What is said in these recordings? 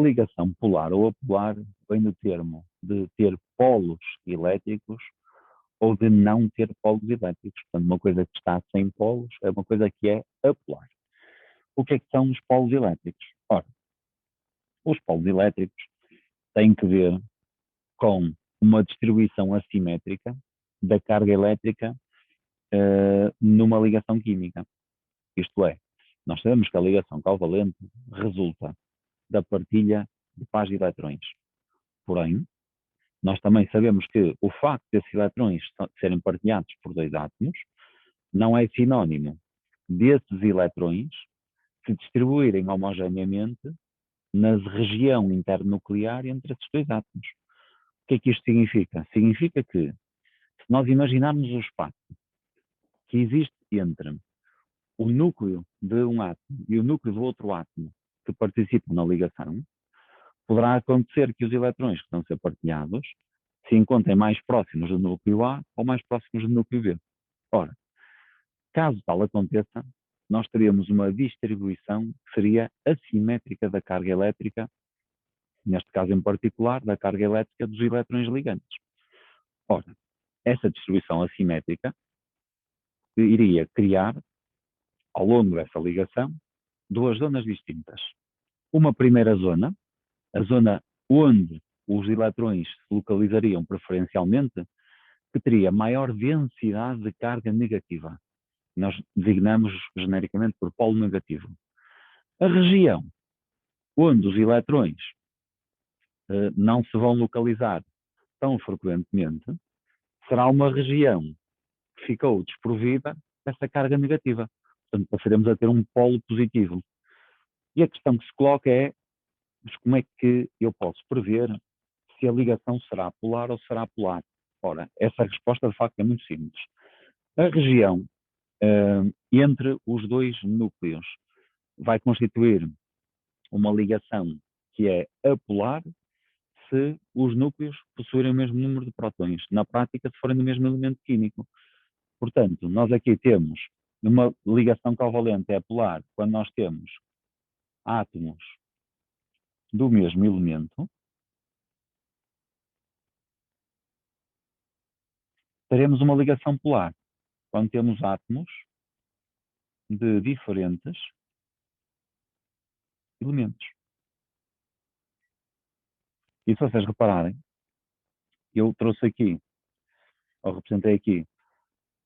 ligação polar ou apolar vem do termo de ter polos elétricos ou de não ter polos elétricos. Portanto, uma coisa que está sem polos é uma coisa que é apolar. O que é que são os polos elétricos? Ora, os polos elétricos têm que ver com uma distribuição assimétrica da carga elétrica numa ligação química. Isto é, nós sabemos que a ligação covalente resulta da partilha de pares de eletrões. Porém, nós também sabemos que o facto desses eletrões serem partilhados por dois átomos não é sinónimo desses eletrões se distribuírem homogeneamente na região internuclear entre esses dois átomos. O que é que isto significa? Significa que, se nós imaginarmos o espaço que existe entre o núcleo de um átomo e o núcleo do outro átomo que participam na ligação, poderá acontecer que os eletrões que estão a ser partilhados se encontrem mais próximos do núcleo A ou mais próximos do núcleo B. Ora, caso tal aconteça, nós teríamos uma distribuição que seria assimétrica da carga elétrica, neste caso em particular, da carga elétrica dos eletrões ligantes. Ora, essa distribuição assimétrica iria criar, ao longo dessa ligação, duas zonas distintas. Uma primeira zona, a zona onde os eletrões se localizariam preferencialmente, que teria maior densidade de carga negativa. Nós designamos genericamente por polo negativo. A região onde os eletrões não se vão localizar tão frequentemente será uma região que ficou desprovida dessa carga negativa. Portanto, passaremos a ter um polo positivo. E a questão que se coloca é, mas como é que eu posso prever se a ligação será polar ou será apolar? Ora, essa resposta de facto é muito simples. A região entre os dois núcleos vai constituir uma ligação que é apolar se os núcleos possuírem o mesmo número de prótons, na prática, se forem do mesmo elemento químico. Portanto, nós aqui temos uma ligação covalente apolar quando nós temos átomos do mesmo elemento. Teremos uma ligação polar quando temos átomos de diferentes elementos. E se vocês repararem, eu trouxe aqui, ou representei aqui,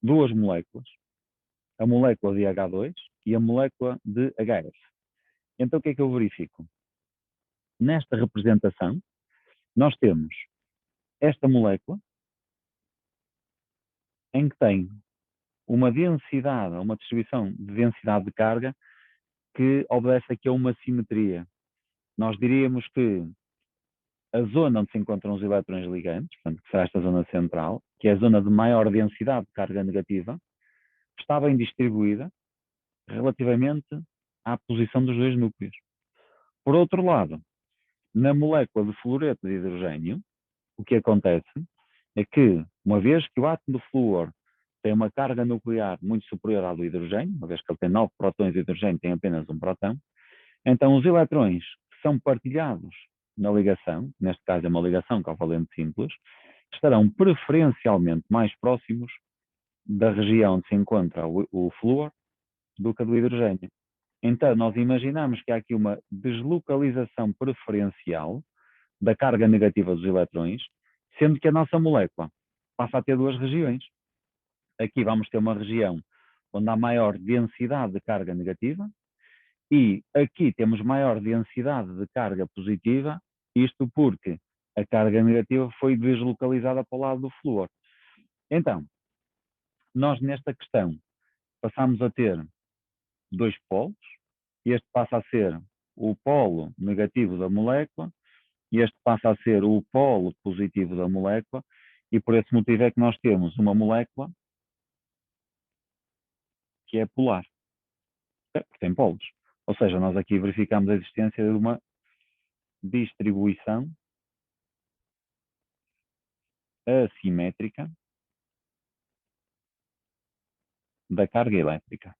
duas moléculas, a molécula de H2 e a molécula de HF. Então o que é que eu verifico? Nesta representação, nós temos esta molécula em que tem uma densidade, uma distribuição de densidade de carga que obedece aqui a uma simetria. Nós diríamos que a zona onde se encontram os eletrões ligantes, portanto, que será esta zona central, que é a zona de maior densidade de carga negativa, está bem distribuída relativamente à posição dos dois núcleos. Por outro lado, na molécula de fluoreto de hidrogênio, o que acontece é que, uma vez que o átomo de flúor tem uma carga nuclear muito superior à do hidrogênio, uma vez que ele tem 9 prótons e o hidrogênio tem apenas um próton, então os eletrões que são partilhados na ligação, neste caso é uma ligação covalente simples, estarão preferencialmente mais próximos da região onde se encontra o flúor do que a do hidrogênio. Então, nós imaginamos que há aqui uma deslocalização preferencial da carga negativa dos eletrões, sendo que a nossa molécula passa a ter duas regiões. Aqui vamos ter uma região onde há maior densidade de carga negativa e aqui temos maior densidade de carga positiva, isto porque a carga negativa foi deslocalizada para o lado do flúor. Então, nós nesta questão passamos a ter dois polos, este passa a ser o polo negativo da molécula e este passa a ser o polo positivo da molécula, e por esse motivo é que nós temos uma molécula que é polar, porque tem polos. Ou seja, nós aqui verificamos a existência de uma distribuição assimétrica da carga elétrica.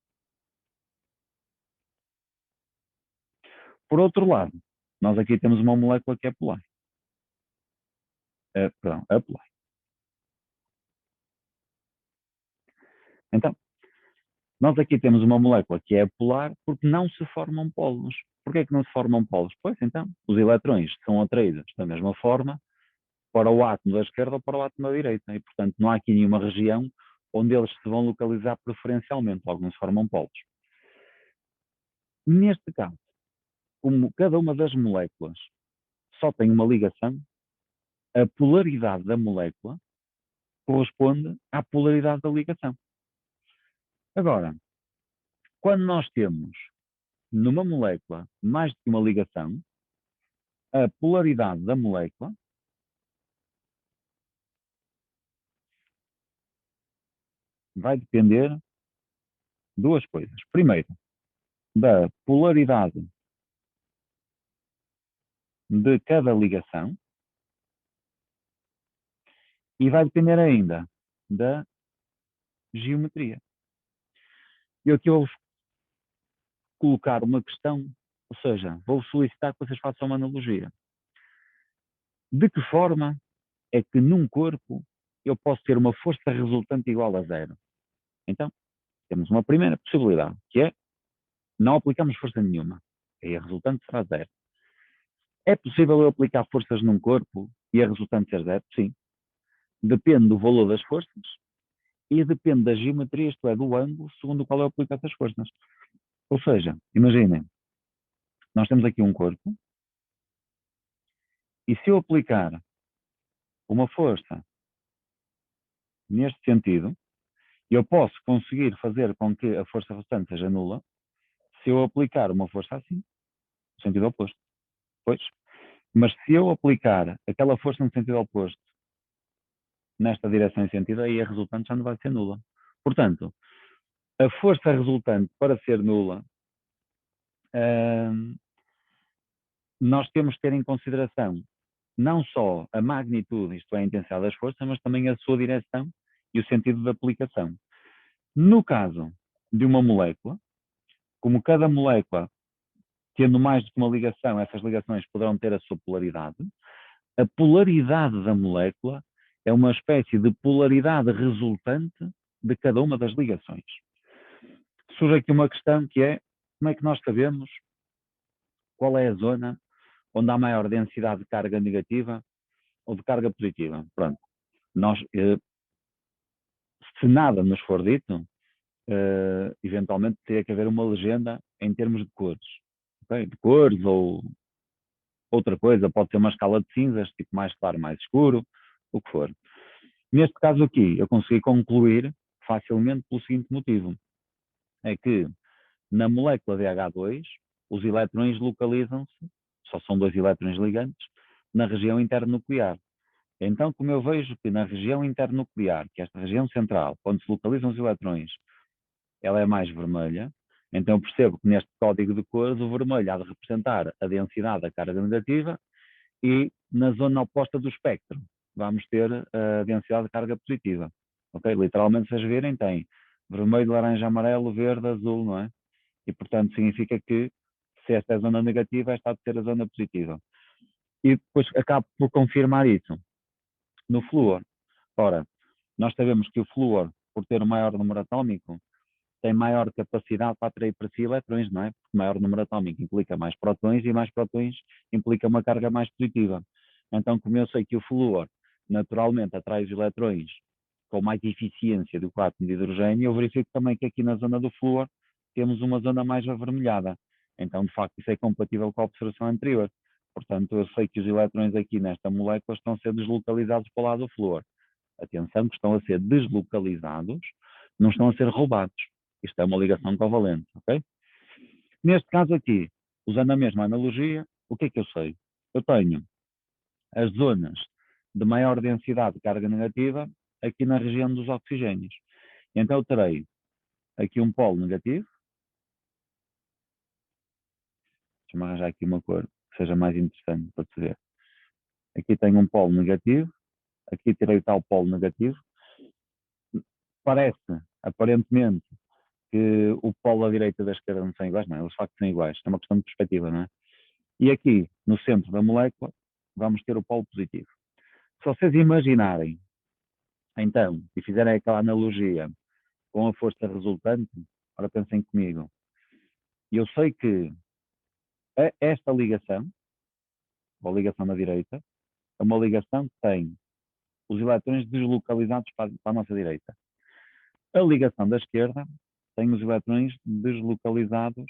Por outro lado, Nós aqui temos uma molécula que é polar. Perdão, apolar. Então, nós aqui temos uma molécula que é polar porque não se formam polos. Porquê é que não se formam polos? Pois então, os eletrões são atraídos da mesma forma para o átomo da esquerda ou para o átomo da direita. E, portanto, não há aqui nenhuma região onde eles se vão localizar preferencialmente, logo não se formam polos. Neste caso, como cada uma das moléculas só tem uma ligação, a polaridade da molécula corresponde à polaridade da ligação. Agora, quando nós temos numa molécula mais do que uma ligação, a polaridade da molécula vai depender de duas coisas. Primeiro, da polaridade de cada ligação e vai depender ainda da geometria. Eu aqui vou colocar uma questão, ou seja, vou solicitar que vocês façam uma analogia. De que forma é que num corpo eu posso ter uma força resultante igual a zero? Então, temos uma primeira possibilidade, que é não aplicamos força nenhuma. E a resultante será zero. É possível eu aplicar forças num corpo e a resultante ser zero? Sim. Depende do valor das forças e depende da geometria, isto é, do ângulo segundo o qual eu aplico essas forças. Ou seja, imaginem, nós temos aqui um corpo e se eu aplicar uma força neste sentido, eu posso conseguir fazer com que a força resultante seja nula se eu aplicar uma força assim, no sentido oposto. Pois. Mas se eu aplicar aquela força no sentido oposto nesta direção e sentido, aí a resultante já não vai ser nula. Portanto, a força resultante para ser nula, nós temos que ter em consideração não só a magnitude, isto é, a intensidade das forças, mas também a sua direção e o sentido de aplicação. No caso de uma molécula, como cada molécula, tendo mais do que uma ligação, essas ligações poderão ter a sua polaridade, a polaridade da molécula é uma espécie de polaridade resultante de cada uma das ligações. Surge aqui uma questão que é, como é que nós sabemos qual é a zona onde há maior densidade de carga negativa ou de carga positiva? Pronto, nós, se nada nos for dito, eventualmente teria que haver uma legenda em termos de cores. Okay? De cores ou outra coisa, pode ser uma escala de cinzas, tipo mais claro, mais escuro, o que for. Neste caso aqui, eu consegui concluir facilmente pelo seguinte motivo. É que na molécula de H2, os eletrões localizam-se, só são dois eletrões ligantes, na região internuclear. Então, como eu vejo que na região internuclear, que é esta região central, onde se localizam os eletrões, ela é mais vermelha, então eu percebo que neste código de cores o vermelho há de representar a densidade da carga negativa e na zona oposta do espectro vamos ter a densidade de carga positiva. Ok? Literalmente, se vocês virem, tem vermelho, laranja, amarelo, verde, azul, não é? E, portanto, significa que se esta é a zona negativa, esta há de ser a zona positiva. E depois acabo por confirmar isso no flúor. Ora, nós sabemos que o flúor, por ter o maior número atómico, tem maior capacidade para atrair para si eletrões, não é? Porque maior número atómico implica mais prótons e mais prótons implica uma carga mais positiva. Então, como eu sei que o flúor naturalmente atrai os eletrões com mais eficiência do que o átomo de hidrogênio, eu verifico também que aqui na zona do flúor temos uma zona mais avermelhada. Então, de facto, isso é compatível com a observação anterior. Portanto, eu sei que os eletrões aqui nesta molécula estão a ser deslocalizados para o lado do flúor. Atenção que estão a ser deslocalizados, não estão a ser roubados. Isto é uma ligação covalente, ok? Neste caso aqui, usando a mesma analogia, o que é que eu sei? Eu tenho as zonas de maior densidade de carga negativa aqui na região dos oxigénios. Então eu terei aqui um polo negativo. Deixa-me arranjar aqui uma cor que seja mais interessante para se ver. Aqui tenho um polo negativo, aqui terei o tal polo negativo. Parece, aparentemente, que o polo à direita e da esquerda não são iguais, não é? Eles de facto são iguais. É uma questão de perspectiva, não é? E aqui, no centro da molécula, vamos ter o polo positivo. Se vocês imaginarem, então, e fizerem aquela analogia com a força resultante, ora pensem comigo, eu sei que esta ligação, ou ligação na direita, é uma ligação que tem os eletrões deslocalizados para a nossa direita. A ligação da esquerda tem os eletrões deslocalizados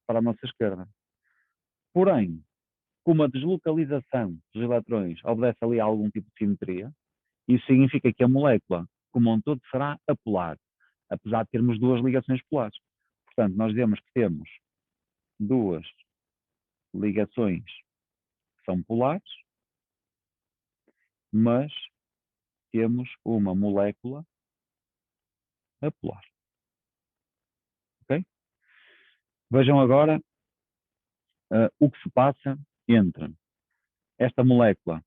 para a nossa esquerda. Porém, como a deslocalização dos eletrões obedece ali a algum tipo de simetria, isso significa que a molécula, como um todo, será apolar, apesar de termos duas ligações polares. Portanto, nós dizemos que temos duas ligações que são polares, mas temos uma molécula apolar. Ok? Vejam agora o que se passa entre esta molécula,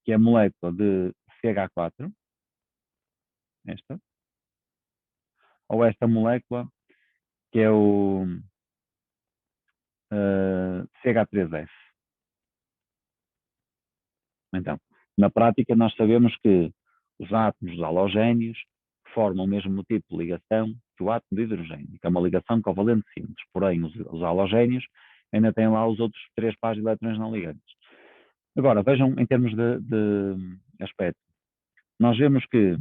que é a molécula de CH4, esta, ou esta molécula, que é o CH3F. Então, na prática, nós sabemos que os átomos halogéneos formam o mesmo tipo de ligação que o átomo de hidrogênio, que é uma ligação covalente simples. Porém, os halogéneos ainda têm lá os outros 3 pares de eletrões não ligantes. Agora, vejam em termos de aspecto. Nós vemos que,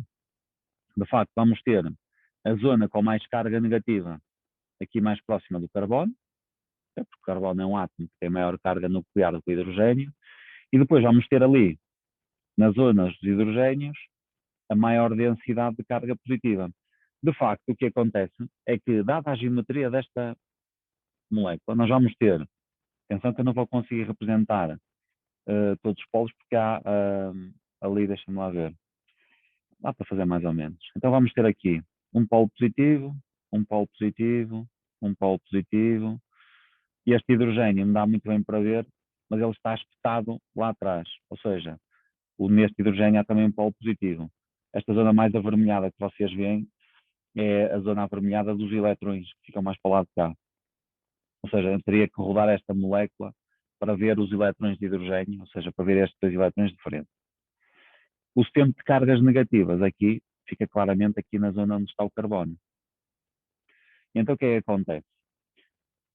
de facto, vamos ter a zona com mais carga negativa aqui mais próxima do carbono, porque o carbono é um átomo que tem maior carga nuclear do que o hidrogênio, e depois vamos ter ali, nas zonas dos hidrogénios, a maior densidade de carga positiva. De facto, o que acontece é que, dada a geometria desta molécula, nós vamos ter, atenção que eu não vou conseguir representar todos os polos, porque há ali, deixa-me lá ver, dá para fazer mais ou menos. Então vamos ter aqui um polo positivo, um polo positivo, um polo positivo, e este hidrogênio não dá muito bem para ver, mas ele está espetado lá atrás, ou seja, neste hidrogênio há também um polo positivo. Esta zona mais avermelhada que vocês veem é a zona avermelhada dos eletrões, que ficam mais para o lado de cá. Ou seja, eu teria que rodar esta molécula para ver os eletrões de hidrogênio, ou seja, para ver estes dois eletrões diferentes. O sistema de cargas negativas aqui fica claramente aqui na zona onde está o carbono. Então o que é que acontece?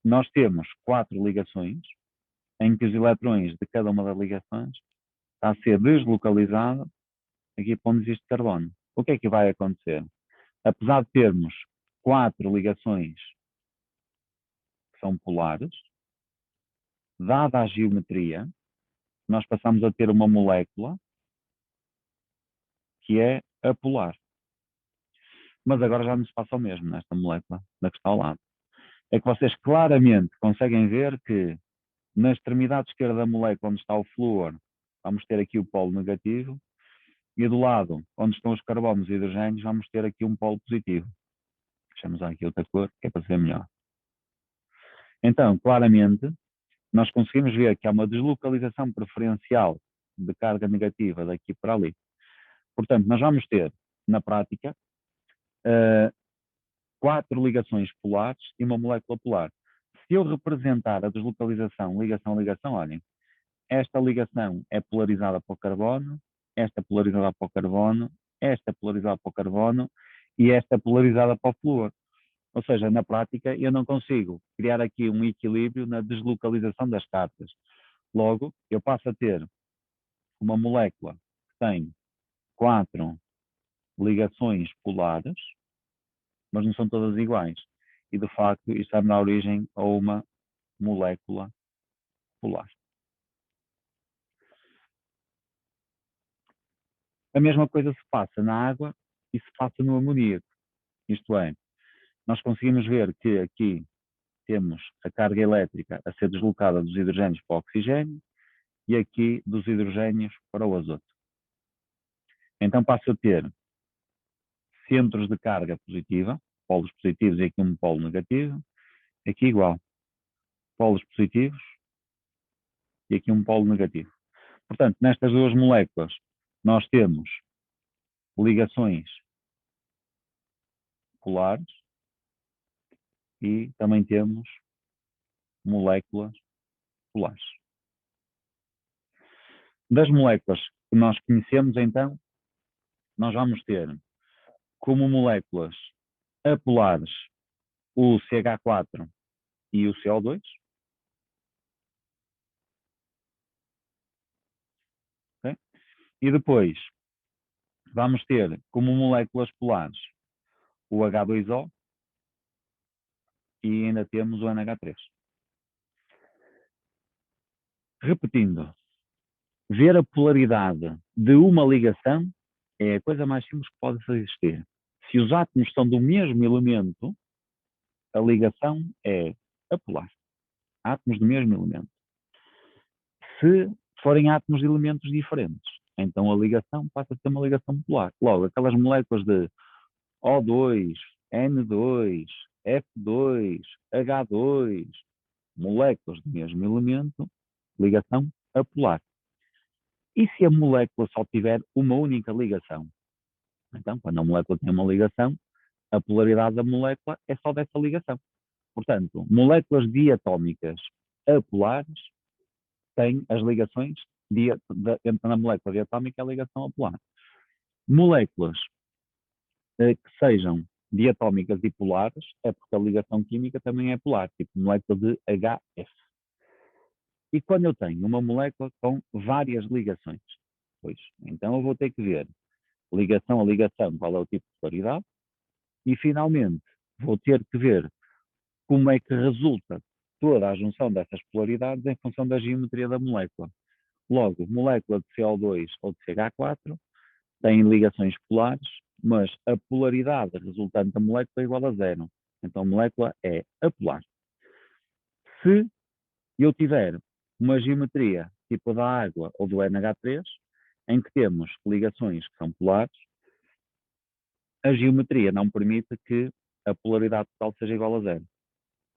Nós temos 4 ligações em que os eletrões de cada uma das ligações está a ser deslocalizado aqui para onde existe carbono. O que é que vai acontecer? Apesar de termos 4 ligações que são polares, dada a geometria, nós passamos a ter uma molécula que é apolar. Mas agora já nos passa o mesmo nesta molécula da que está ao lado. É que vocês claramente conseguem ver que na extremidade esquerda da molécula, onde está o flúor, vamos ter aqui o polo negativo, e do lado onde estão os carbonos e hidrogénios, vamos ter aqui um polo positivo. Deixamos aqui outra cor, que é para ser melhor. Então, claramente, nós conseguimos ver que há uma deslocalização preferencial de carga negativa daqui para ali. Portanto, nós vamos ter, na prática, 4 ligações polares e uma molécula polar. Se eu representar a deslocalização ligação-ligação, olhem, esta ligação é polarizada para o carbono, esta polarizada para o carbono, esta polarizada para o carbono e esta polarizada para o flúor. Ou seja, na prática, eu não consigo criar aqui um equilíbrio na deslocalização das cargas. Logo, eu passo a ter uma molécula que tem 4 ligações polares, mas não são todas iguais. E, de facto, isto vai dar origem a uma molécula polar. A mesma coisa se passa na água e se passa no amoníaco. Isto é, nós conseguimos ver que aqui temos a carga elétrica a ser deslocada dos hidrogénios para o oxigênio e aqui dos hidrogénios para o azoto. Então passo a ter centros de carga positiva, polos positivos e aqui um polo negativo, aqui igual, polos positivos e aqui um polo negativo. Portanto, nestas duas moléculas nós temos ligações polares e também temos moléculas polares. Das moléculas que nós conhecemos, então, nós vamos ter como moléculas apolares o CH4 e o CO2. Okay? E depois vamos ter como moléculas polares o H2O e ainda temos o NH3. Repetindo, ver a polaridade de uma ligação é a coisa mais simples que pode existir. Se os átomos são do mesmo elemento, a ligação é apolar. Átomos do mesmo elemento. Se forem átomos de elementos diferentes, então a ligação passa a ser uma ligação polar. Logo, aquelas moléculas de O2, N2, F2, H2, moléculas do mesmo elemento, ligação apolar. E se a molécula só tiver uma única ligação? Então, quando a molécula tem uma ligação, a polaridade da molécula é só dessa ligação. Portanto, moléculas diatómicas apolares têm as ligações entre a molécula diatómica e a ligação apolar. Moléculas que sejam diatómicas e polares é porque a ligação química também é polar, tipo molécula de HF. E quando eu tenho uma molécula com várias ligações, pois, então eu vou ter que ver ligação a ligação, qual é o tipo de polaridade, e finalmente vou ter que ver como é que resulta toda a junção dessas polaridades em função da geometria da molécula. Logo, molécula de CO2 ou de CH4 têm ligações polares, mas a polaridade resultante da molécula é igual a zero. Então a molécula é apolar. Se eu tiver uma geometria tipo da água ou do NH3, em que temos ligações que são polares, a geometria não permite que a polaridade total seja igual a zero.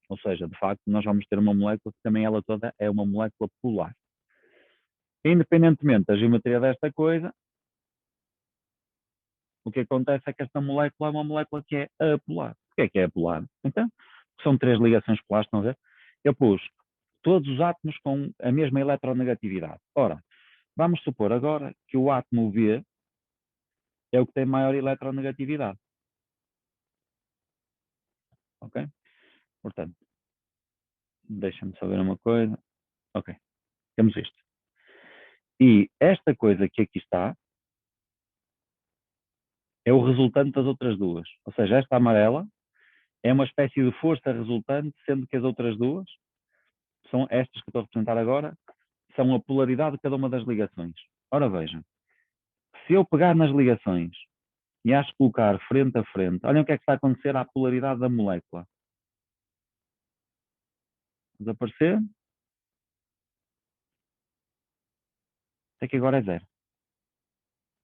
Ou seja, de facto, nós vamos ter uma molécula que também ela toda é uma molécula polar. Independentemente da geometria desta coisa, o que acontece é que esta molécula é uma molécula que é apolar. O que é apolar? Então, são três ligações polares, estão a ver? Eu pus todos os átomos com a mesma eletronegatividade. Ora, vamos supor agora que o átomo V é o que tem maior eletronegatividade. Ok? Portanto, deixa-me saber uma coisa. Ok, temos isto. E esta coisa que aqui está é o resultante das outras duas. Ou seja, esta amarela é uma espécie de força resultante, sendo que as outras duas, são estas que eu estou a representar agora, são a polaridade de cada uma das ligações. Ora vejam, se eu pegar nas ligações e as colocar frente a frente, olhem o que é que está a acontecer à polaridade da molécula. Desaparecer, até que agora é zero.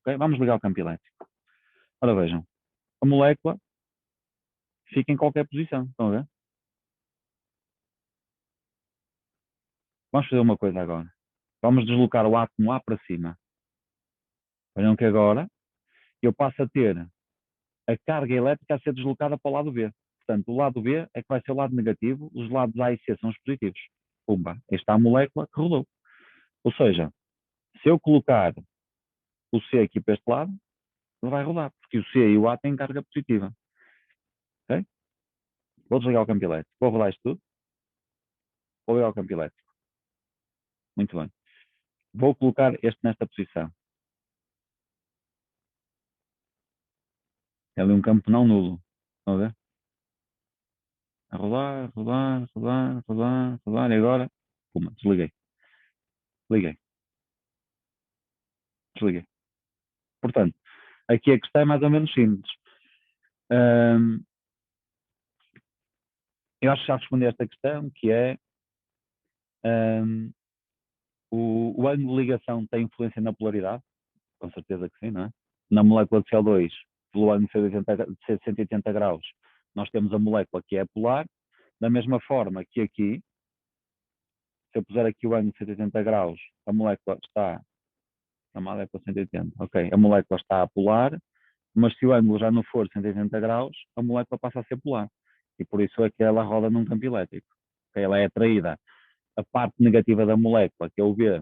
Okay? Vamos ligar o campo elétrico. Ora vejam, a molécula fica em qualquer posição, estão a ver? Vamos fazer uma coisa agora. Vamos deslocar o átomo lá para cima. Olham que agora eu passo a ter a carga elétrica a ser deslocada para o lado B. Portanto, o lado B é que vai ser o lado negativo, os lados A e C são os positivos. Pumba, esta é a molécula que rodou. Ou seja, se eu colocar o C aqui para este lado, ele vai rodar, porque o C e o A têm carga positiva. Ok? Vou desligar o campo elétrico. Vou rodar isto tudo. Vou ligar o campo elétrico. Muito bem. Vou colocar este nesta posição. É ali um campo não nulo. Estão a ver? A rodar, rodar, rodar, rodar, rodar. E agora, puma, desliguei. Liguei. Desliguei. Portanto, aqui a questão é mais ou menos simples. Um, eu acho que já respondi a esta questão, que é um, o ângulo de ligação tem influência na polaridade? Com certeza que sim, não é? Na molécula de CO2, pelo ângulo de 180 graus, nós temos a molécula que é polar, da mesma forma que aqui, se eu puser aqui o ângulo de 180 graus, a molécula está, a molécula 180, ok, a molécula está a polar, mas se o ângulo já não for 180 graus, a molécula passa a ser polar. E por isso é que ela roda num campo elétrico. Okay? Ela é atraída. A parte negativa da molécula, que é o B,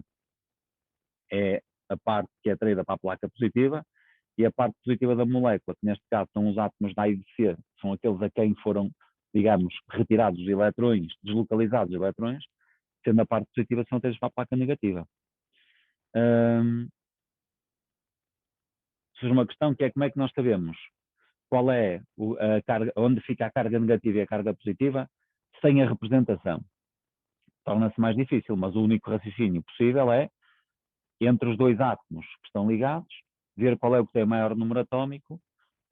é a parte que é atraída para a placa positiva, e a parte positiva da molécula, que neste caso são os átomos da A e de C, são aqueles a quem foram, digamos, retirados os eletrões, deslocalizados os eletrões, sendo a parte positiva são atraídos para a placa negativa. Surge uma questão que é como é que nós sabemos qual é a carga, onde fica a carga negativa e a carga positiva sem a representação. Torna-se mais difícil, mas o único raciocínio possível é, entre os dois átomos que estão ligados, ver qual é o que tem maior número atómico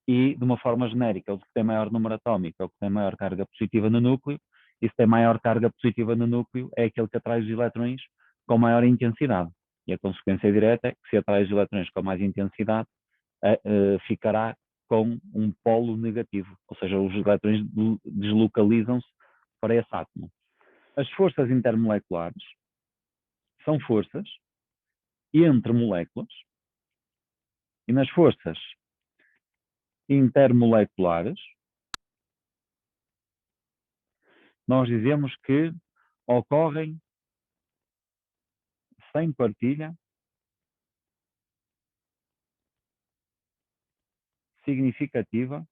e, de uma forma genérica, o que tem maior número atómico é o que tem maior carga positiva no núcleo, e se tem maior carga positiva no núcleo é aquele que atrai os eletrões com maior intensidade. E a consequência direta é que se atrai os eletrões com mais intensidade, ficará com um polo negativo, ou seja, os eletrões deslocalizam-se para esse átomo. As forças intermoleculares são forças entre moléculas, e nas forças intermoleculares nós dizemos que ocorrem sem partilha significativa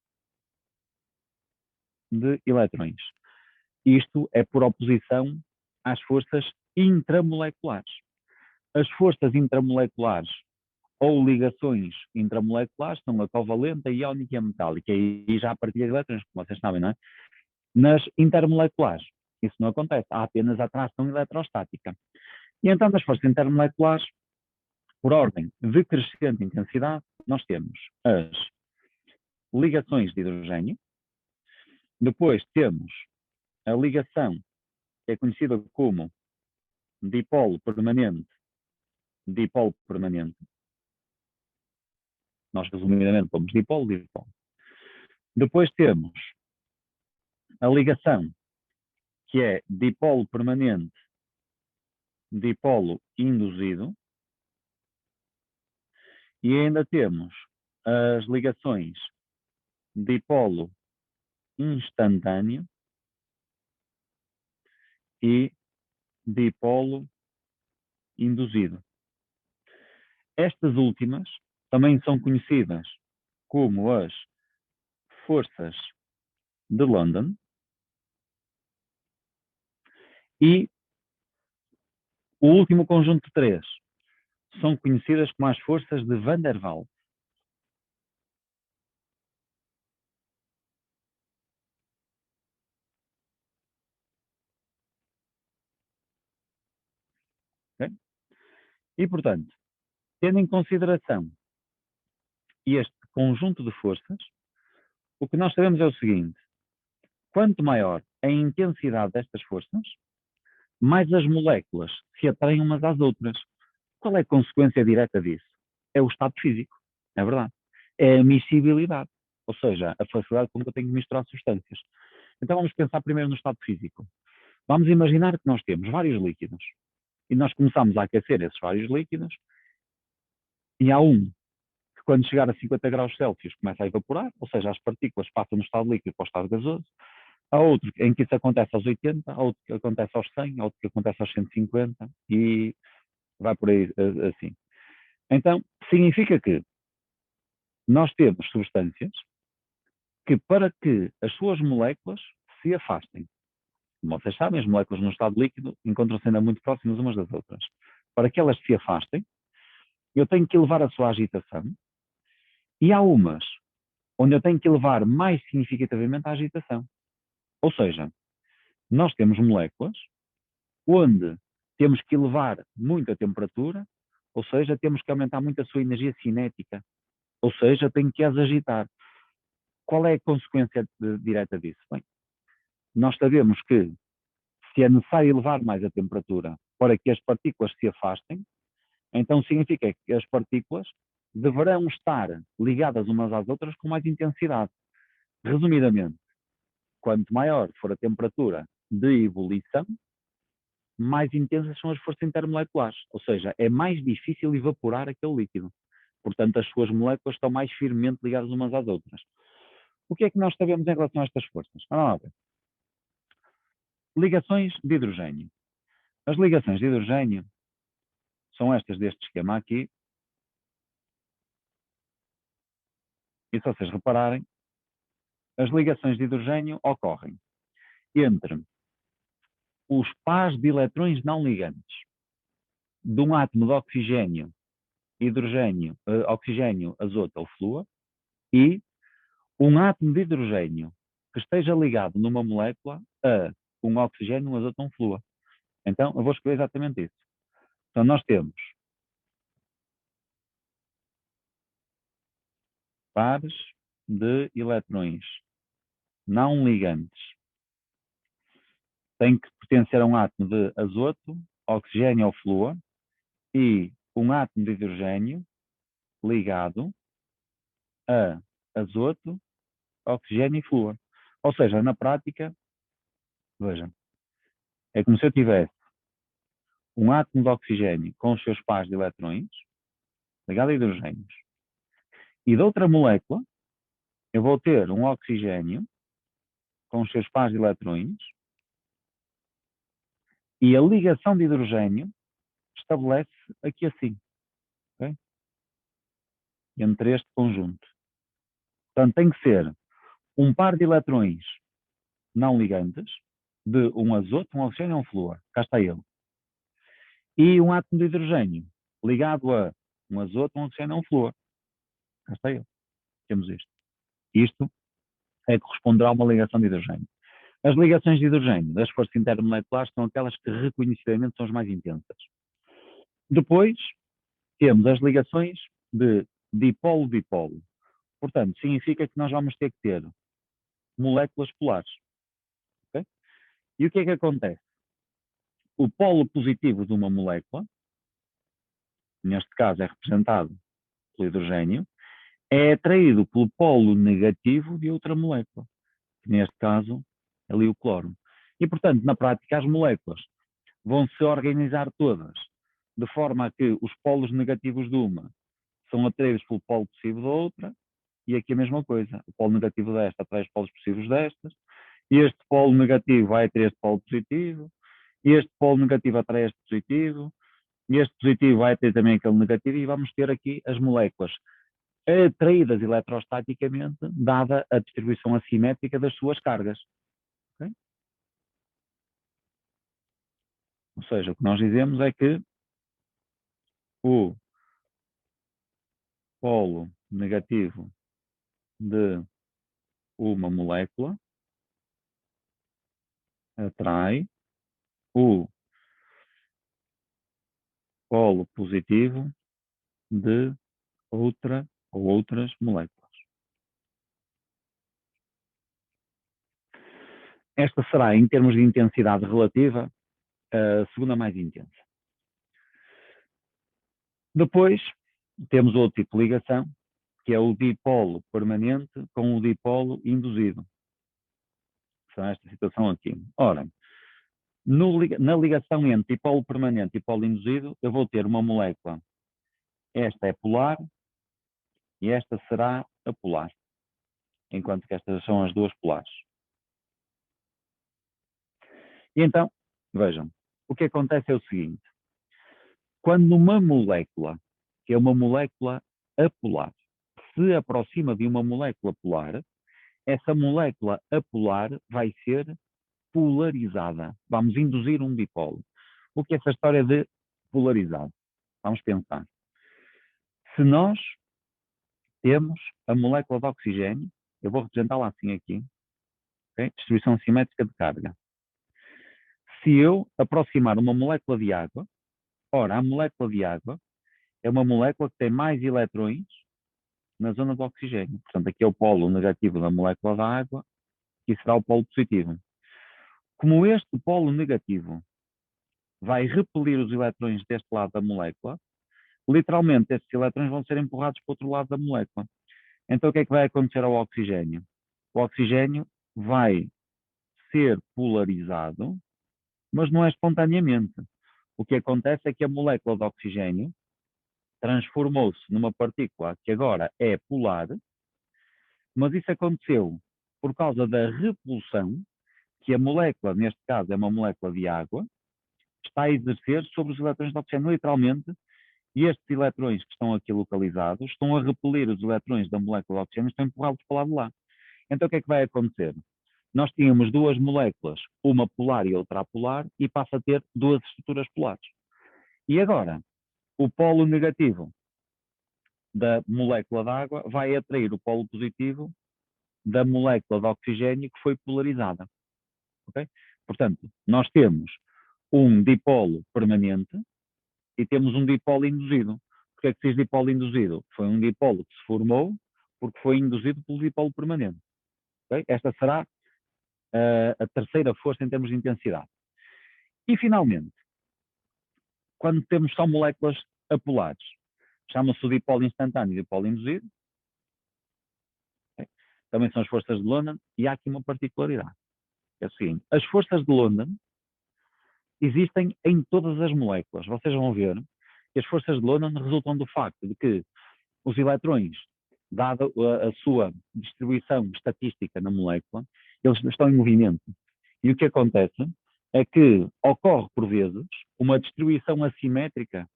de eletrões. Isto é por oposição às forças intramoleculares. As forças intramoleculares ou ligações intramoleculares são a covalente, a iónica e a metálica, e já a partilha de eletrões, como vocês sabem, não é? Nas intermoleculares, isso não acontece, há apenas a atração eletrostática. E então, nas forças intermoleculares, por ordem de crescente intensidade, nós temos as ligações de hidrogênio, depois temos a ligação, que é conhecida como dipolo permanente, nós resumidamente pomos dipolo, dipolo. Depois temos a ligação, que é dipolo permanente, dipolo induzido, e ainda temos as ligações dipolo instantâneo e dipolo induzido. Estas últimas também são conhecidas como as forças de London, e o último conjunto de três são conhecidas como as forças de Van der Waals. Okay? E, portanto, tendo em consideração este conjunto de forças, o que nós sabemos é o seguinte: quanto maior a intensidade destas forças, mais as moléculas se atraem umas às outras. Qual é a consequência direta disso? É o estado físico, é verdade. É a miscibilidade, ou seja, a facilidade com que eu tenho de misturar substâncias. Então vamos pensar primeiro no estado físico. Vamos imaginar que nós temos vários líquidos e nós começamos a aquecer esses vários líquidos, e há um que, quando chegar a 50 graus Celsius, começa a evaporar, ou seja, as partículas passam do estado líquido para o estado gasoso. Há outro em que isso acontece aos 80, há outro que acontece aos 100, há outro que acontece aos 150 e vai por aí assim. Então, significa que nós temos substâncias que, para que as suas moléculas se afastem, como vocês sabem, as moléculas no estado líquido encontram-se ainda muito próximas umas das outras. Para que elas se afastem, eu tenho que elevar a sua agitação, e há umas onde eu tenho que elevar mais significativamente a agitação. Ou seja, nós temos moléculas onde temos que elevar muito a temperatura, ou seja, temos que aumentar muito a sua energia cinética, ou seja, tenho que as agitar. Qual é a consequência direta disso? Bem, nós sabemos que se é necessário elevar mais a temperatura para que as partículas se afastem, então significa que as partículas deverão estar ligadas umas às outras com mais intensidade. Resumidamente, quanto maior for a temperatura de ebulição, mais intensas são as forças intermoleculares, ou seja, é mais difícil evaporar aquele líquido. Portanto, as suas moléculas estão mais firmemente ligadas umas às outras. O que é que nós sabemos em relação a estas forças? Ligações de hidrogênio. As ligações de hidrogênio são estas deste esquema aqui. E se vocês repararem, as ligações de hidrogênio ocorrem entre os pares de eletrões não ligantes de um átomo de oxigênio, oxigênio, azoto ou flúor, e um átomo de hidrogênio que esteja ligado numa molécula a um oxigênio, um azoto ou um flúor. Então, eu vou escrever exatamente isso. Então, nós temos pares de eletrões não ligantes. Tem que pertencer a um átomo de azoto, oxigênio ou flúor e um átomo de hidrogênio ligado a azoto, oxigênio e flúor. Ou seja, na prática, vejam, é como se eu tivesse um átomo de oxigênio com os seus pares de eletrões ligado a hidrogênios. E de outra molécula, eu vou ter um oxigênio com os seus pares de eletrões e a ligação de hidrogênio estabelece aqui assim, okay? Entre este conjunto. Portanto, tem que ser um par de eletrões não ligantes de um azoto, um oxigênio e um flúor. Cá está ele. E um átomo de hidrogênio ligado a um azoto, um oxigênio e um flúor. Cá está ele. Temos isto. Isto é corresponderá a uma ligação de hidrogênio. As ligações de hidrogênio das forças intermoleculares são aquelas que reconhecidamente são as mais intensas. Depois, temos as ligações de dipolo-dipolo. Portanto, significa que nós vamos ter que ter moléculas polares. Okay? E o que é que acontece? O polo positivo de uma molécula, neste caso é representado pelo hidrogênio, é atraído pelo polo negativo de outra molécula, que neste caso é ali o cloro. E, portanto, na prática, as moléculas vão se organizar todas de forma a que os polos negativos de uma são atraídos pelo polo positivo da outra, e aqui a mesma coisa. O polo negativo desta atrai os polos positivos destas, e este polo negativo vai atrair este polo positivo, e este polo negativo atrai este positivo, e este positivo vai atrair também aquele negativo, e vamos ter aqui as moléculas atraídas eletrostaticamente, dada a distribuição assimétrica das suas cargas. Okay? Ou seja, o que nós dizemos é que o polo negativo de uma molécula atrai o polo positivo de outra ou outras moléculas. Esta será, em termos de intensidade relativa, a segunda mais intensa. Depois, temos outro tipo de ligação, que é o dipolo permanente com o dipolo induzido. São esta situação aqui. Ora, na ligação entre dipolo permanente e dipolo induzido, eu vou ter uma molécula. Esta é polar e esta será apolar, enquanto que estas são as duas polares. E então, vejam, o que acontece é o seguinte. Quando uma molécula, que é uma molécula apolar, se aproxima de uma molécula polar, essa molécula apolar vai ser polarizada. Vamos induzir um dipolo. O que é essa história de polarizado? Vamos pensar. Se nós temos a molécula de oxigênio, eu vou representá-la assim aqui, okay? Distribuição simétrica de carga. Se eu aproximar uma molécula de água, ora, a molécula de água é uma molécula que tem mais eletrões na zona do oxigênio. Portanto, aqui é o polo negativo da molécula da água e será o polo positivo. Como este polo negativo vai repelir os eletrões deste lado da molécula, literalmente estes eletrões vão ser empurrados para o outro lado da molécula. Então o que é que vai acontecer ao oxigênio? O oxigênio vai ser polarizado, mas não é espontaneamente. O que acontece é que a molécula de oxigênio transformou-se numa partícula que agora é polar, mas isso aconteceu por causa da repulsão que a molécula, neste caso é uma molécula de água, está a exercer sobre os eletrões de oxigênio. Literalmente, E estes eletrões que estão aqui localizados estão a repelir os eletrões da molécula de oxigênio e estão a empurrá-los para o lado de lá. Então o que é que vai acontecer? Nós tínhamos duas moléculas, uma polar e outra apolar, e passa a ter duas estruturas polares. E agora, o polo negativo da molécula de água vai atrair o polo positivo da molécula de oxigênio que foi polarizada. Okay? Portanto, nós temos um dipolo permanente e temos um dipolo induzido. Porquê é que se diz dipolo induzido? Foi um dipolo que se formou porque foi induzido pelo dipolo permanente. Okay? Esta será a terceira força em termos de intensidade. E, finalmente, quando temos só moléculas apolares, chama-se o dipolo instantâneo e dipolo induzido. Okay? Também são as forças de London, e há aqui uma particularidade. É o seguinte, as forças de London existem em todas as moléculas. Vocês vão ver que as forças de London resultam do facto de que os eletrões, dada a sua distribuição estatística na molécula, eles estão em movimento. E o que acontece é que ocorre, por vezes, uma distribuição assimétrica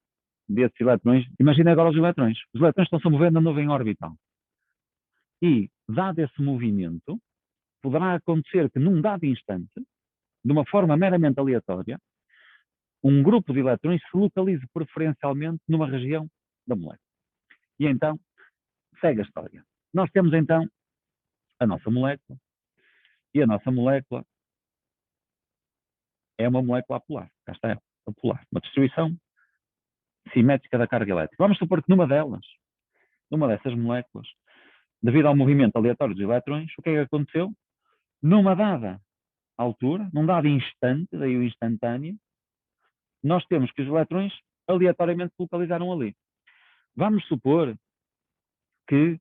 desses eletrões. Imagina agora os eletrões. Os eletrões estão-se a mover na nuvem orbital. E, dado esse movimento, poderá acontecer que, num dado instante, de uma forma meramente aleatória, um grupo de eletrões se localize preferencialmente numa região da molécula. E então, segue a história. Nós temos então a nossa molécula, e a nossa molécula é uma molécula apolar. Cá está ela, apolar. Uma distribuição simétrica da carga elétrica. Vamos supor que numa dessas moléculas, devido ao movimento aleatório dos eletrões, o que é que aconteceu? Numa dada altura, num dado instante, daí o instantâneo, nós temos que os eletrões aleatoriamente se localizaram ali. Vamos supor que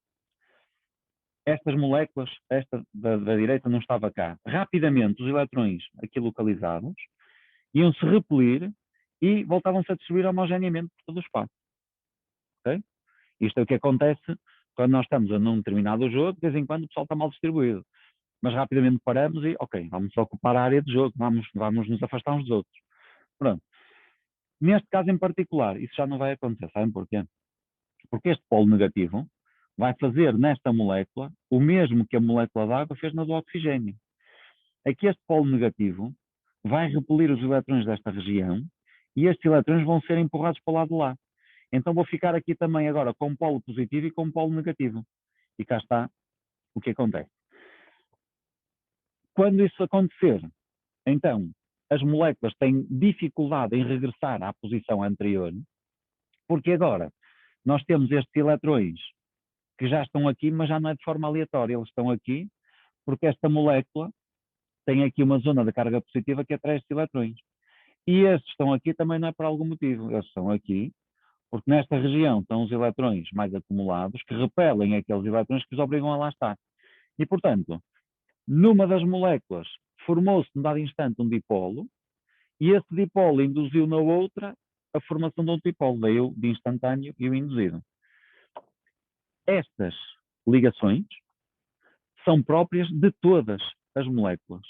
estas moléculas, esta da direita não estava cá. Rapidamente, os eletrões aqui localizados iam se repelir e voltavam-se a distribuir homogeneamente por todo o espaço. Okay? Isto é o que acontece quando nós estamos num determinado jogo, de vez em quando o pessoal está mal distribuído. Mas rapidamente paramos e, ok, vamos ocupar a área de jogo, vamos nos afastar uns dos outros. Pronto. Neste caso em particular, isso já não vai acontecer. Sabem porquê? Porque este polo negativo vai fazer nesta molécula o mesmo que a molécula de água fez na do oxigênio. É que este polo negativo vai repelir os eletrões desta região e estes eletrões vão ser empurrados para o lado de lá. Então vou ficar aqui também agora com um polo positivo e com um polo negativo. E cá está o que acontece. Quando isso acontecer, então, as moléculas têm dificuldade em regressar à posição anterior, porque agora nós temos estes eletrões que já estão aqui, mas já não é de forma aleatória. Eles estão aqui porque esta molécula tem aqui uma zona de carga positiva que atrai estes eletrões. E estes estão aqui também não é por algum motivo. Eles estão aqui porque nesta região estão os eletrões mais acumulados que repelem aqueles eletrões que os obrigam a lá estar. E, portanto, numa das moléculas formou-se, num dado instante, um dipolo, e esse dipolo induziu na outra a formação de um dipolo, daí o de instantâneo e o induzido. Estas ligações são próprias de todas as moléculas,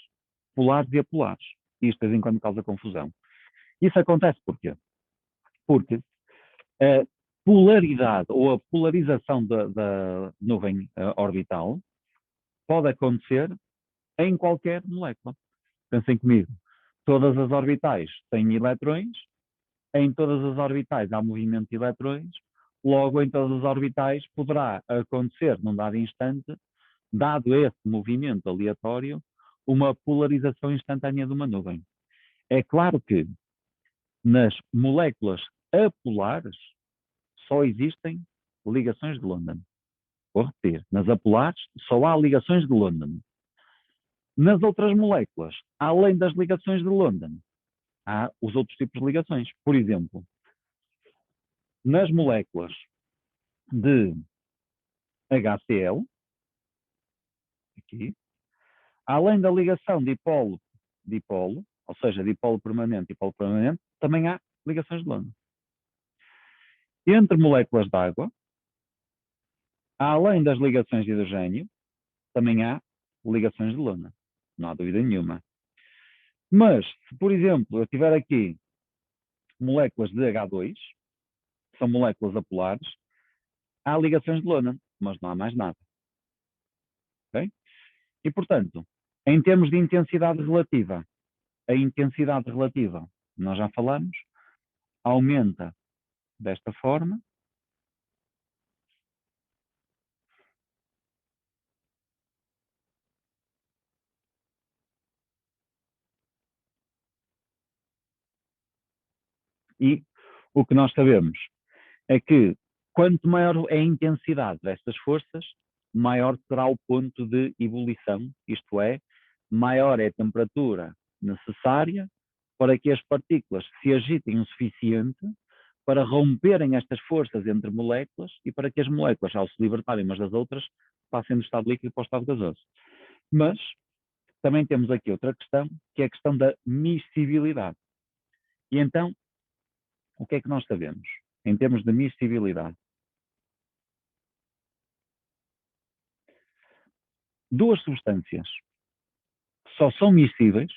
polares e apolares. E isto de vez em quando causa confusão. Isso acontece porquê? Porque a polaridade ou a polarização da nuvem orbital pode acontecer em qualquer molécula. Pensem comigo. Todas as orbitais têm eletrões, em todas as orbitais há movimento de eletrões, logo em todas as orbitais poderá acontecer, num dado instante, dado esse movimento aleatório, uma polarização instantânea de uma nuvem. É claro que nas moléculas apolares só existem ligações de London. Vou repetir, nas apolares só há ligações de London. Nas outras moléculas, além das ligações de London, há os outros tipos de ligações. Por exemplo, nas moléculas de HCl, aqui, além da ligação dipolo-dipolo, ou seja, dipolo permanente e dipolo permanente, também há ligações de London. Entre moléculas de água, além das ligações de hidrogênio, também há ligações de London. Não há dúvida nenhuma. Mas, se por exemplo eu tiver aqui moléculas de H2, são moléculas apolares, há ligações de London, mas não há mais nada. Okay? E, portanto, em termos de intensidade relativa, a intensidade relativa, nós já falamos, aumenta desta forma. E o que nós sabemos é que quanto maior é a intensidade destas forças, maior será o ponto de ebulição, isto é, maior é a temperatura necessária para que as partículas se agitem o suficiente para romperem estas forças entre moléculas e para que as moléculas, ao se libertarem umas das outras, passem do estado líquido para o estado gasoso. Mas também temos aqui outra questão, que é a questão da miscibilidade. E então, o que é que nós sabemos em termos de miscibilidade? Duas substâncias só são miscíveis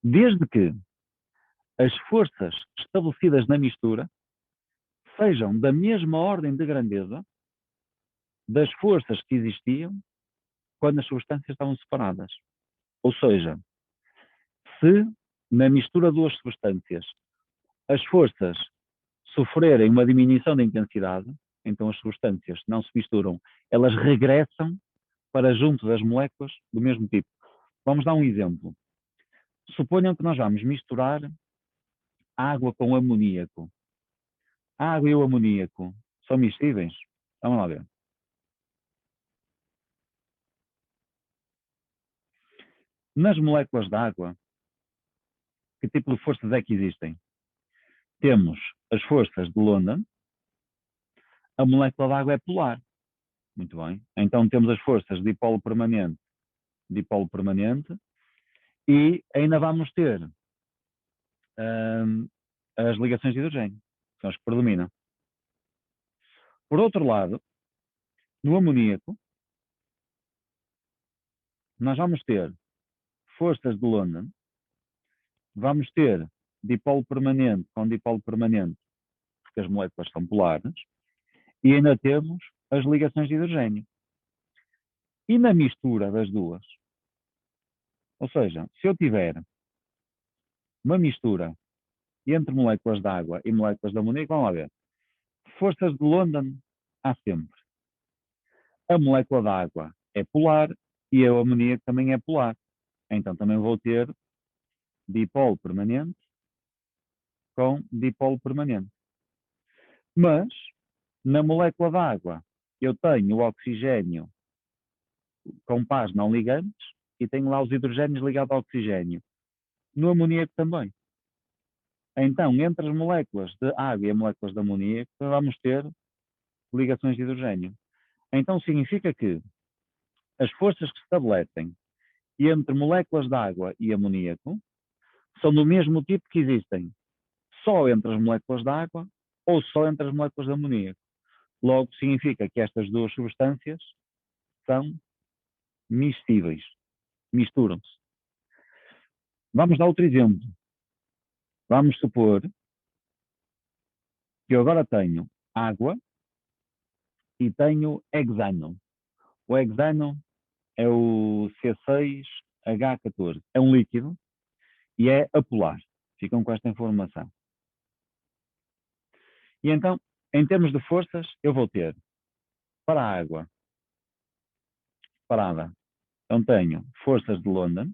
desde que as forças estabelecidas na mistura sejam da mesma ordem de grandeza das forças que existiam quando as substâncias estavam separadas. Ou seja, se na mistura de duas substâncias as forças sofrerem uma diminuição da intensidade, então as substâncias não se misturam, elas regressam para junto das moléculas do mesmo tipo. Vamos dar um exemplo. Suponham que nós vamos misturar água com amoníaco. A água e o amoníaco são miscíveis? Vamos lá ver. Nas moléculas de água, que tipo de forças é que existem? Temos as forças de London, a molécula de água é polar. Muito bem. Então temos as forças de dipolo permanente, e ainda vamos ter as ligações de hidrogênio, que são as que predominam. Por outro lado, no amoníaco, nós vamos ter forças de London, vamos ter dipolo permanente com dipolo permanente, porque as moléculas são polares, e ainda temos as ligações de hidrogênio. E na mistura das duas, ou seja, se eu tiver uma mistura entre moléculas de água e moléculas de amoníaco, vamos lá ver. Forças de London há sempre. A molécula de água é polar e a amoníaco também é polar. Então também vou ter dipolo permanente com dipolo permanente. Mas, na molécula de água, eu tenho o oxigênio com pares não ligantes e tenho lá os hidrogénios ligados ao oxigênio. No amoníaco também. Então, entre as moléculas de água e as moléculas de amoníaco, vamos ter ligações de hidrogênio. Então, significa que as forças que se estabelecem entre moléculas de água e amoníaco são do mesmo tipo que existem só entre as moléculas de água ou só entre as moléculas de amoníaco. Logo, significa que estas duas substâncias são miscíveis, misturam-se. Vamos dar outro exemplo. Vamos supor que eu agora tenho água e tenho hexano. O hexano é o C6H14. É um líquido e é apolar. Ficam com esta informação. E então, em termos de forças, eu vou ter para a água parada. Então tenho forças de London,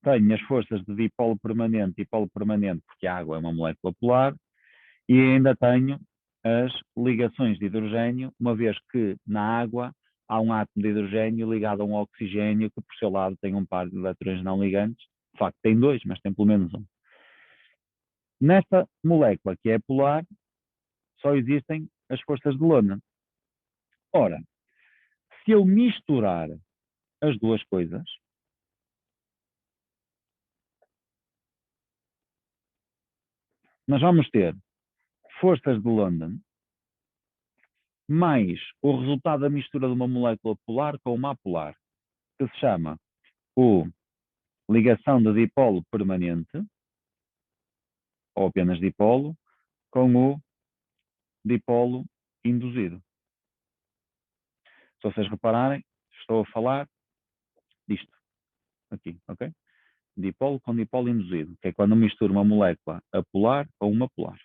tenho as forças de dipolo permanente, porque a água é uma molécula polar, e ainda tenho as ligações de hidrogênio, uma vez que na água há um átomo de hidrogênio ligado a um oxigênio que por seu lado tem um par de eletrões não ligantes. De facto tem dois, mas tem pelo menos um. Nesta molécula que é polar, só existem as forças de London. Ora, se eu misturar as duas coisas, nós vamos ter forças de London mais o resultado da mistura de uma molécula polar com uma apolar, que se chama o ligação de dipolo permanente, ou apenas dipolo, com o dipolo induzido. Se vocês repararem, estou a falar disto aqui, ok? Dipolo com dipolo induzido, que é quando misturo uma molécula apolar com uma polar.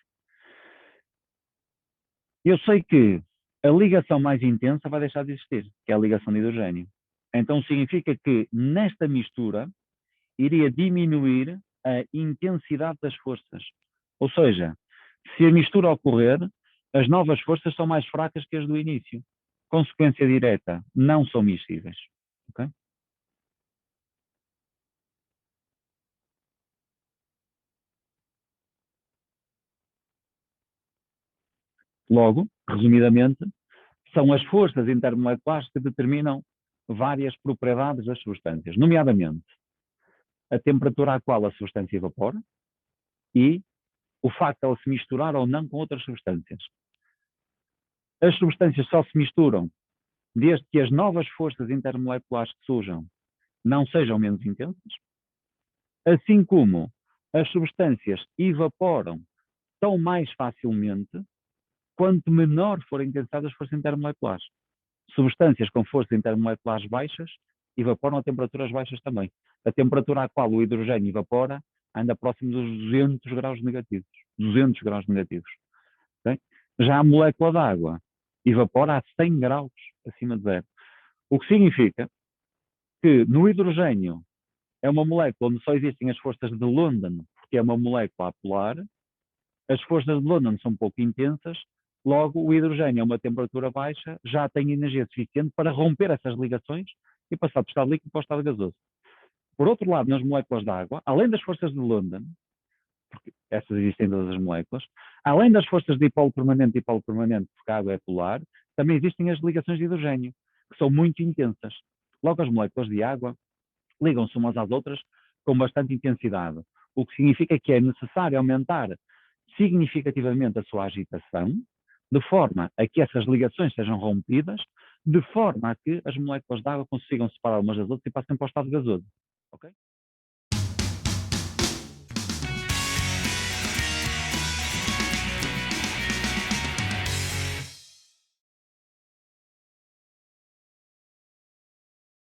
Eu sei que a ligação mais intensa vai deixar de existir, que é a ligação de hidrogênio. Então significa que nesta mistura iria diminuir a intensidade das forças. Ou seja, se a mistura ocorrer, as novas forças são mais fracas que as do início. Consequência direta, não são miscíveis. Okay? Logo, resumidamente, são as forças intermoleculares que determinam várias propriedades das substâncias, nomeadamente a temperatura à qual a substância evapora e o facto de ela se misturar ou não com outras substâncias. As substâncias só se misturam desde que as novas forças intermoleculares que surjam não sejam menos intensas, assim como as substâncias evaporam tão mais facilmente quanto menor for a intensidade das forças intermoleculares. Substâncias com forças intermoleculares baixas evaporam a temperaturas baixas também. A temperatura à qual o hidrogênio evapora anda próximo dos 200 graus negativos. 200 graus negativos. Okay? Já a molécula d'água evapora a 100 graus acima de zero. O que significa que no hidrogênio é uma molécula onde só existem as forças de London, porque é uma molécula apolar. As forças de London são pouco intensas, logo o hidrogênio a uma temperatura baixa já tem energia suficiente para romper essas ligações e passar do estado líquido para o estado gasoso. Por outro lado, nas moléculas de água, além das forças de London, porque essas existem em todas as moléculas, além das forças de dipolo permanente, porque a água é polar, também existem as ligações de hidrogênio, que são muito intensas. Logo, as moléculas de água ligam-se umas às outras com bastante intensidade, o que significa que é necessário aumentar significativamente a sua agitação, de forma a que essas ligações sejam rompidas, de forma a que as moléculas de água consigam separar umas das outras e passem para o estado gasoso. Okay?